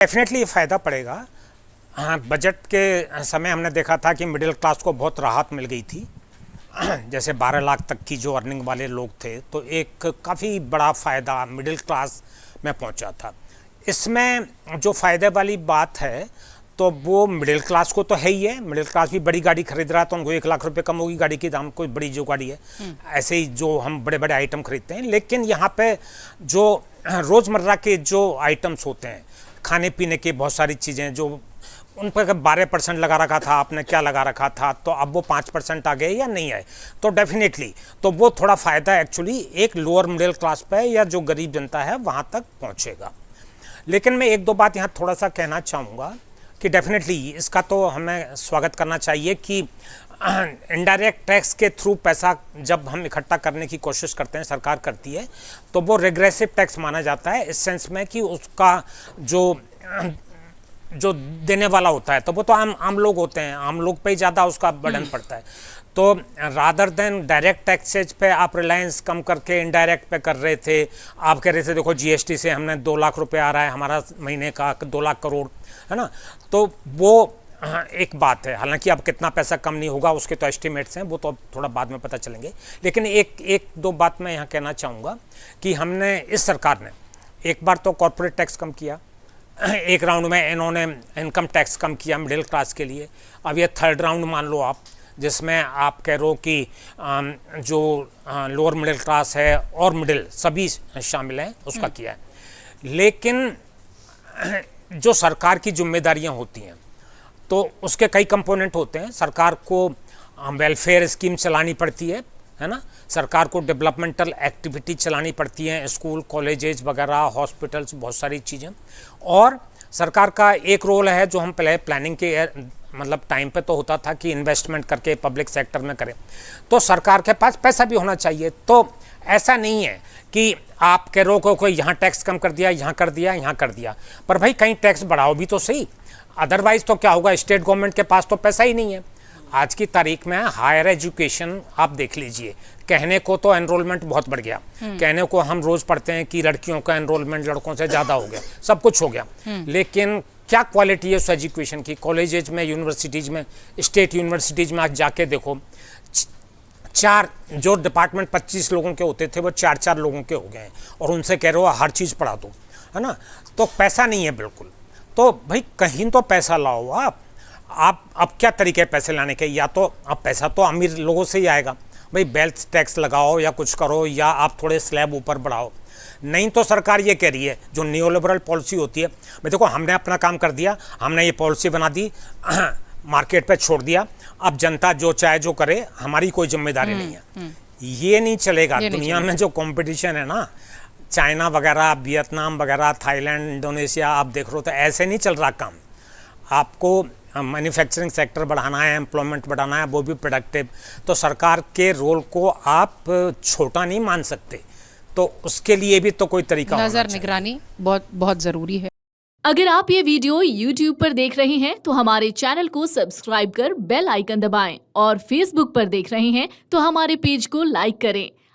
Definitely फ़ायदा पड़ेगा। हाँ, बजट के समय हमने देखा था कि मिडिल क्लास को बहुत राहत मिल गई थी। जैसे 12 लाख तक की जो अर्निंग वाले लोग थे, तो एक काफ़ी बड़ा फ़ायदा मिडिल क्लास में पहुंचा था। इसमें जो फ़ायदे वाली बात है तो वो मिडिल क्लास को तो है ही है। मिडिल क्लास भी बड़ी गाड़ी खरीद रहा है तो उनको 1 लाख रुपए कम होगी गाड़ी की दाम, कोई बड़ी जो गाड़ी है। ऐसे ही जो हम बड़े बड़े आइटम खरीदते हैं, लेकिन यहाँ पे जो रोज़मर्रा के जो आइटम्स होते हैं, खाने पीने की बहुत सारी चीज़ें, जो उन पर 12% लगा रखा था आपने, क्या लगा रखा था, तो अब वो 5% आ गए या नहीं आए, तो डेफिनेटली तो वो थोड़ा फ़ायदा एक्चुअली एक लोअर मिडिल क्लास पे या जो गरीब जनता है वहाँ तक पहुँचेगा। लेकिन मैं एक दो बात यहाँ थोड़ा सा कहना चाहूँगा कि डेफिनेटली इसका तो हमें स्वागत करना चाहिए कि इनडायरेक्ट टैक्स के थ्रू पैसा जब हम इकट्ठा करने की कोशिश करते हैं, सरकार करती है, तो वो रिग्रेसिव टैक्स माना जाता है, इस सेंस में कि उसका जो देने वाला होता है तो वो तो आम लोग होते हैं, आम लोग पे ही ज़्यादा उसका बर्डन पड़ता है। तो रादर देन डायरेक्ट टैक्सेज पे आप रिलायंस कम करके इनडायरेक्ट पे कर रहे थे। आप कह रहे थे देखो जीएसटी से हमने 2 लाख रुपए आ रहा है हमारा महीने का, 2 लाख करोड़, है ना। तो वो एक बात है, हालांकि अब कितना पैसा कम नहीं होगा उसके तो एस्टिमेट्स हैं, वो तो अब थोड़ा बाद में पता चलेंगे। लेकिन एक दो बात मैं यहाँ कहना चाहूँगा कि हमने, इस सरकार ने एक बार तो कॉर्पोरेट टैक्स कम किया, एक राउंड में इन्होंने इनकम टैक्स कम किया मिडिल क्लास के लिए। अब ये थर्ड राउंड मान लो आप, जिसमें आप कह रहे हो कि जो लोअर मिडिल क्लास है और मिडिल सभी शामिल हैं, उसका किया है। लेकिन जो सरकार की जिम्मेदारियां होती हैं तो उसके कई कंपोनेंट होते हैं। सरकार को वेलफेयर स्कीम चलानी पड़ती है ना, सरकार को डेवलपमेंटल एक्टिविटी चलानी पड़ती हैं, स्कूल कॉलेजेस वगैरह, हॉस्पिटल्स, बहुत सारी चीज़ें। और सरकार का एक रोल है जो हम पहले प्लानिंग के मतलब टाइम पे तो होता था कि इन्वेस्टमेंट करके पब्लिक सेक्टर में करें, तो सरकार के पास पैसा भी होना चाहिए। तो ऐसा नहीं है कि आप कह रहे हो कोई यहाँ टैक्स कम कर दिया, यहाँ कर दिया, यहाँ कर दिया, पर भाई कहीं टैक्स बढ़ाओ भी तो सही। अदरवाइज तो क्या होगा, स्टेट गवर्नमेंट के पास तो पैसा ही नहीं है। आज की तारीख में हायर एजुकेशन आप देख लीजिए, कहने को तो एनरोलमेंट बहुत बढ़ गया, कहने को हम रोज़ पढ़ते हैं कि लड़कियों का एनरोलमेंट लड़कों से ज़्यादा हो गया, सब कुछ हो गया, लेकिन क्या क्वालिटी है उस एजुकेशन की। कॉलेजेज में, यूनिवर्सिटीज़ में, स्टेट यूनिवर्सिटीज़ में आज जाके देखो, 4 जो डिपार्टमेंट 25 लोगों के होते थे वो 4-4 लोगों के हो गए हैं, और उनसे कह रहे हो हर चीज़ पढ़ा दो, है ना। तो पैसा नहीं है बिल्कुल। तो भाई कहीं तो पैसा लाओ आप अब क्या तरीके पैसे लाने के, या तो अब पैसा तो अमीर लोगों से ही आएगा, भाई वेल्थ टैक्स लगाओ या कुछ करो, या आप थोड़े स्लैब ऊपर बढ़ाओ। नहीं तो सरकार ये कह रही है, जो नियोलिबरल पॉलिसी होती है, भाई देखो हमने अपना काम कर दिया, हमने ये पॉलिसी बना दी, मार्केट पे छोड़ दिया, अब जनता जो चाहे जो करे, हमारी कोई जिम्मेदारी नहीं है। ये नहीं चलेगा। दुनिया में जो कंपटीशन है ना, चाइना वगैरह, वियतनाम वगैरह, थाईलैंड, इंडोनेशिया, आप देख रहे हो, तो ऐसे नहीं चल रहा काम। आपको मैन्युफैक्चरिंग सेक्टर बढ़ाना है, एम्प्लॉयमेंट बढ़ाना है, वो भी प्रोडक्टिव, तो सरकार के रोल को आप छोटा नहीं मान सकते। तो उसके लिए भी तो कोई तरीका होना चाहिए। नजर निगरानी बहुत बहुत ज़रूरी है। अगर आप ये वीडियो YouTube पर देख रहे हैं तो हमारे चैनल को सब्सक्राइब कर बेल आइकन दबाएं, और Facebook पर देख रहे हैं तो हमारे पेज को लाइक करें।